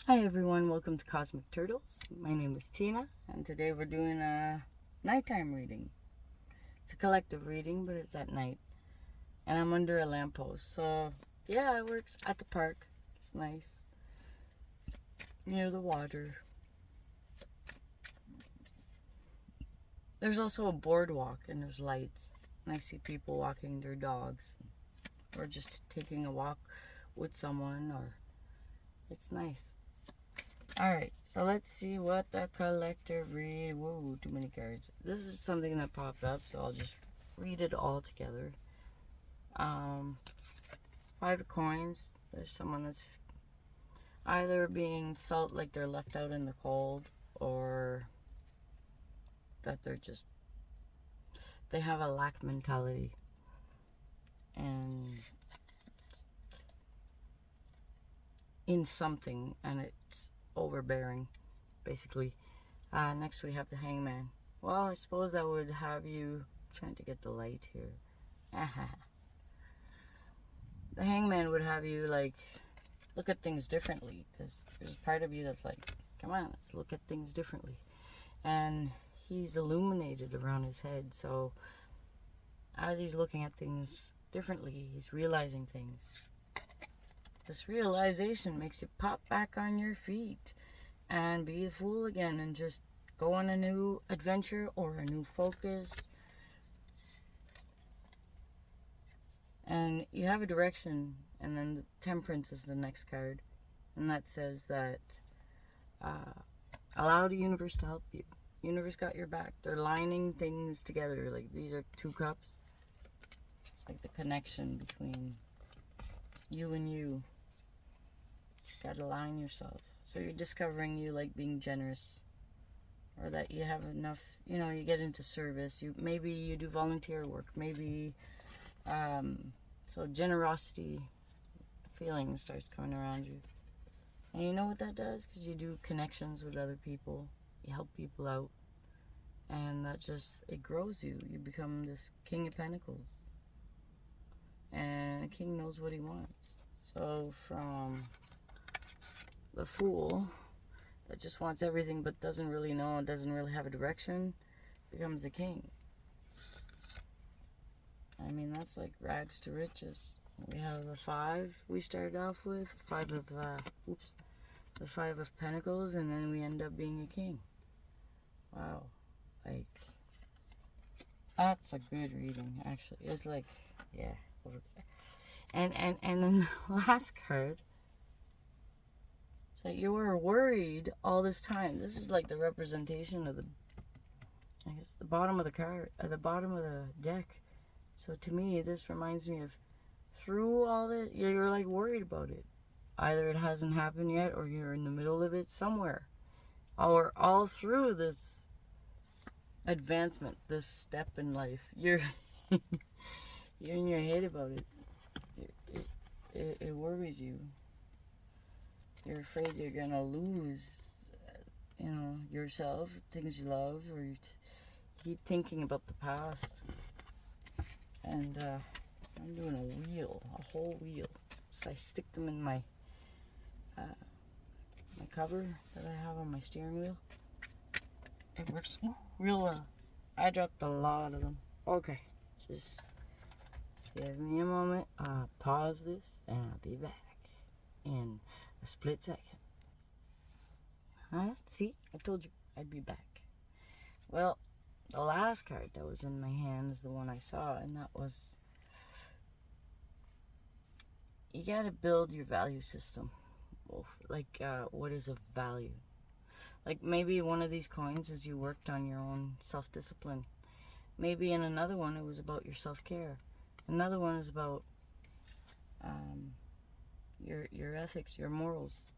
Hi everyone, welcome to Cosmic Turtles. My name is Tina, and today we're doing a nighttime reading. It's a collective reading, but it's at night. And I'm under a lamppost, so yeah, it works at the park. It's nice. Near the water. There's also a boardwalk and there's lights. And I see people walking their dogs. Or just taking a walk with someone, or it's nice. Alright, so let's see what the collective read. Whoa, too many cards. This is something that popped up, so I'll just read it all together. 5 of coins. There's someone that's either being felt like they're left out in the cold, or that they have a lack mentality. And in something, and it's overbearing, basically. Next we have the Hangman. Well, I suppose that would have you trying to get the light here. The Hangman would have you like look at things differently, because there's part of you that's like, come on, let's look at things differently. And he's illuminated around his head, so as he's looking at things differently, he's realizing things. This realization makes you pop back on your feet and be the fool again and just go on a new adventure or a new focus. And you have a direction, and then the Temperance is the next card, and that says that allow the universe to help you. Universe got your back. They're lining things together. Like, these are 2 cups. It's like the connection between you and you. You gotta align yourself. So you're discovering you like being generous, or that you have enough, you get into service. Maybe you do volunteer work. Maybe so generosity feeling starts coming around you. And you know what that does? Because you do connections with other people. You help people out. And that just, it grows you. You become this King of Pentacles. And a king knows what he wants. So from the Fool, that just wants everything but doesn't really know and doesn't really have a direction, becomes the king. I mean, that's like rags to riches. We have the 5 we started off with, the 5 of Pentacles, and then we end up being a king. Wow, like, that's a good reading, actually. It's like, yeah. And then the last card, so you were worried all this time. This is like the representation of the bottom of the card, at the bottom of the deck. So to me, this reminds me of, through all this, you're like worried about it. Either it hasn't happened yet, or you're in the middle of it somewhere. Or all through this advancement, this step in life, you're you're in your head about it. It worries you. You're afraid you're gonna lose, yourself, things you love, or you keep thinking about the past. And I'm doing a whole wheel. So I stick them in my cover that I have on my steering wheel. It works real well. I dropped a lot of them. Okay, just give me a moment. I'll pause this and I'll be back in a split second. See, I told you I'd be back. Well, the last card that was in my hand is the one I saw, and that was, you gotta build your value system. Like, what is a value? Like, maybe one of these coins is you worked on your own self-discipline. Maybe in another one it was about your self-care. Another one is about your ethics, your morals,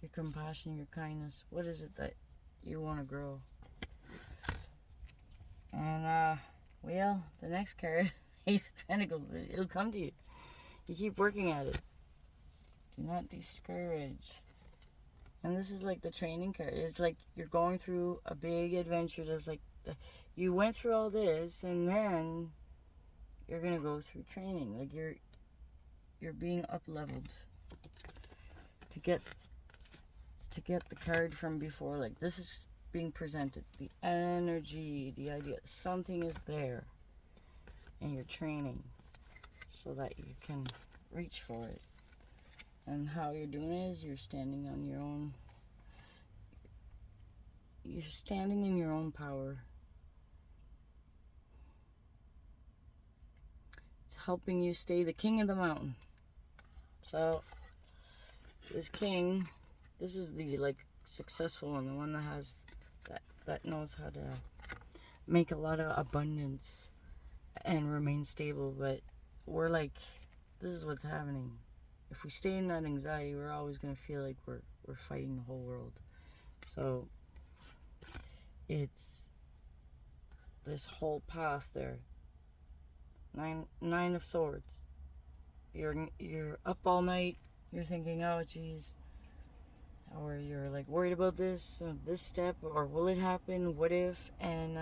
your compassion, your kindness. What is it that you want to grow? And well, the next card, Ace of Pentacles, it'll come to you. You keep working at it. Do not discourage. And this is like the training card. It's like you're going through a big adventure. That's like you went through all this, and then you're gonna go through training. Like you're being up leveled to get to get the card from before. Like, this is being presented. The energy, the idea. Something is there. And you're training so that you can reach for it. And how you're doing it is you're standing on your own. You're standing in your own power. It's helping you stay the king of the mountain. So, this king, this is the, like, successful one, the one that has, that knows how to make a lot of abundance and remain stable. But we're like, this is what's happening. If we stay in that anxiety, we're always going to feel like we're fighting the whole world. So, it's this whole path there. Nine of Swords. You're up all night. You're thinking, oh, geez. Or you're like worried about this step, or will it happen? What if? And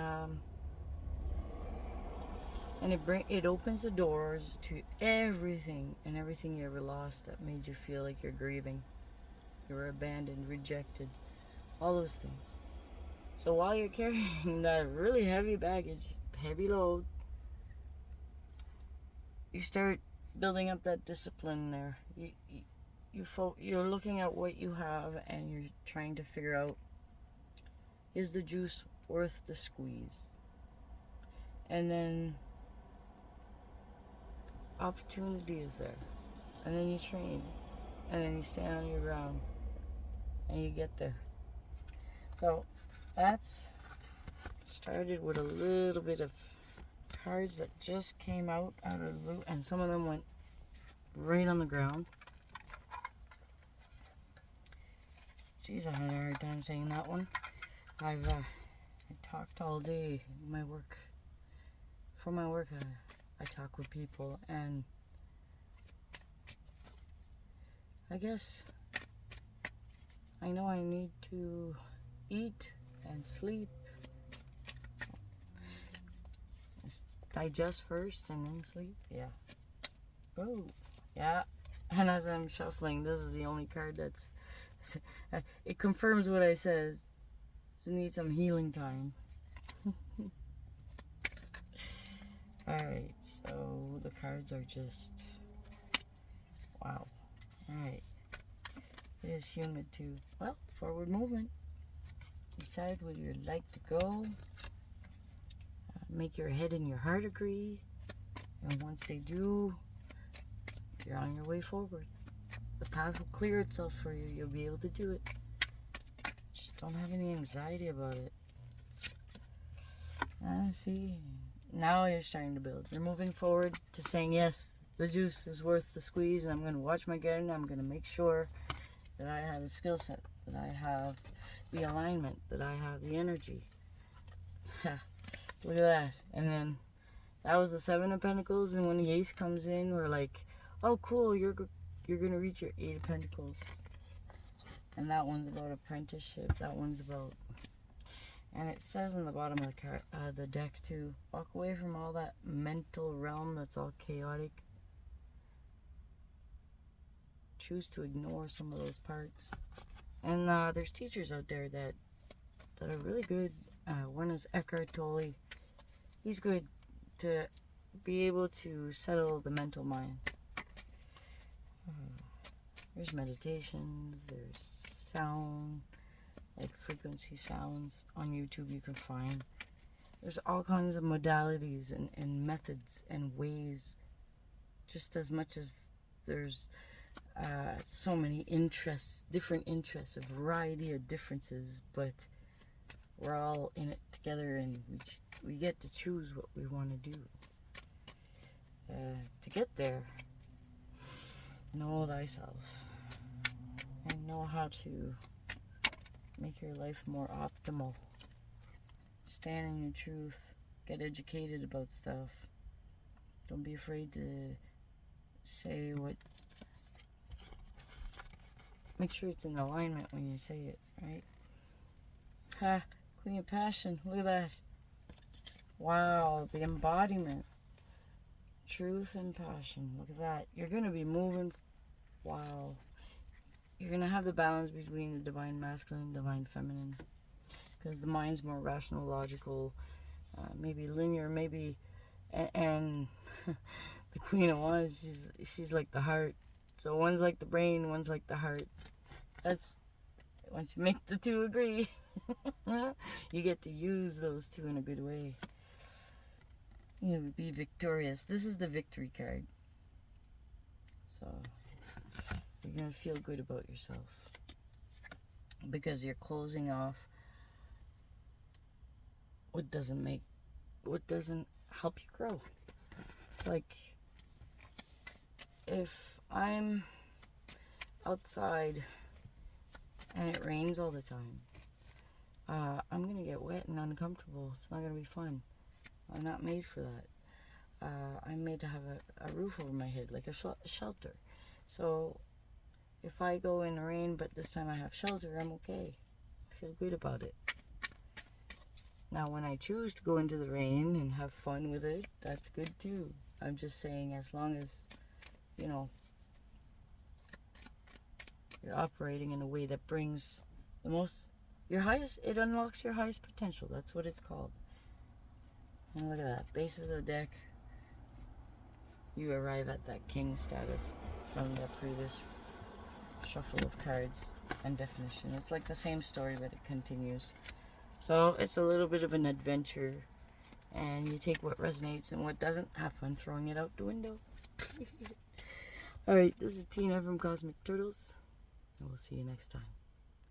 it opens the doors to everything and everything you ever lost that made you feel like you're grieving. You were abandoned, rejected, all those things. So while you're carrying that really heavy baggage, heavy load, you start building up that discipline there. You're looking at what you have and you're trying to figure out, is the juice worth the squeeze? And then opportunity is there. And then you train. And then you stand on your ground. And you get there. So that's started with a little bit of cards that just came out of the blue, and some of them went right on the ground. Jeez, I had a hard time saying that one. I talked all day. For my work, I talk with people, and I guess I know I need to eat and sleep. Digest first and then sleep. Yeah. Oh, yeah. And as I'm shuffling, this is the only card that's... It confirms what I said. It needs some healing time. Alright, so the cards are just... Wow. Alright. It is humid too. Well, forward movement. Decide where you'd like to go. Make your head and your heart agree. And once they do, you're on your way forward. The path will clear itself for you. You'll be able to do it. Just don't have any anxiety about it. See, now you're starting to build. You're moving forward to saying, yes, the juice is worth the squeeze, and I'm going to watch my garden. I'm going to make sure that I have the skill set, that I have the alignment, that I have the energy. Look at that. And then that was the Seven of Pentacles, and when the Ace comes in, we're like, oh, cool, you're going to reach your Eight of Pentacles. And that one's about apprenticeship. That one's about... And it says in the bottom of the deck, too, walk away from all that mental realm that's all chaotic. Choose to ignore some of those parts. And there's teachers out there that are really good. One is Eckhart Tolle. He's good to be able to settle the mental mind. There's meditations, there's sound, like frequency sounds on YouTube you can find. There's all kinds of modalities and methods and ways, just as much as there's so many interests, different interests, a variety of differences, but we're all in it together, and we get to choose what we want to do. To get there, know thyself and know how to make your life more optimal. Stand in your truth. Get educated about stuff. Don't be afraid to say what... Make sure it's in alignment when you say it, right? Ha! Queen of Passion. Look at that. Wow, the embodiment. Truth and passion. Look at that. You're going to be moving. Wow. you're going to have the balance between the divine masculine, divine feminine. Because the mind's more rational, logical, maybe linear, maybe... And the Queen of Wands, she's like the heart. So one's like the brain, one's like the heart. That's... Once you make the two agree, you get to use those two in a good way. You know, be victorious. This is the victory card. So, you're going to feel good about yourself. Because you're closing off what doesn't help you grow. It's like, if I'm outside and it rains all the time, I'm going to get wet and uncomfortable. It's not going to be fun. I'm not made for that. I'm made to have a roof over my head, like a shelter. So if I go in the rain, but this time I have shelter, I'm okay. I feel good about it. Now, when I choose to go into the rain and have fun with it, that's good too. I'm just saying, as long as, you know, you're operating in a way that brings the most, it unlocks your highest potential. That's what it's called. And look at that, base of the deck. You arrive at that king status from the previous shuffle of cards and definition. It's like the same story, but it continues. So it's a little bit of an adventure, and you take what resonates and what doesn't. Have fun throwing it out the window. Alright, this is Tina from Cosmic Turtles, and we'll see you next time.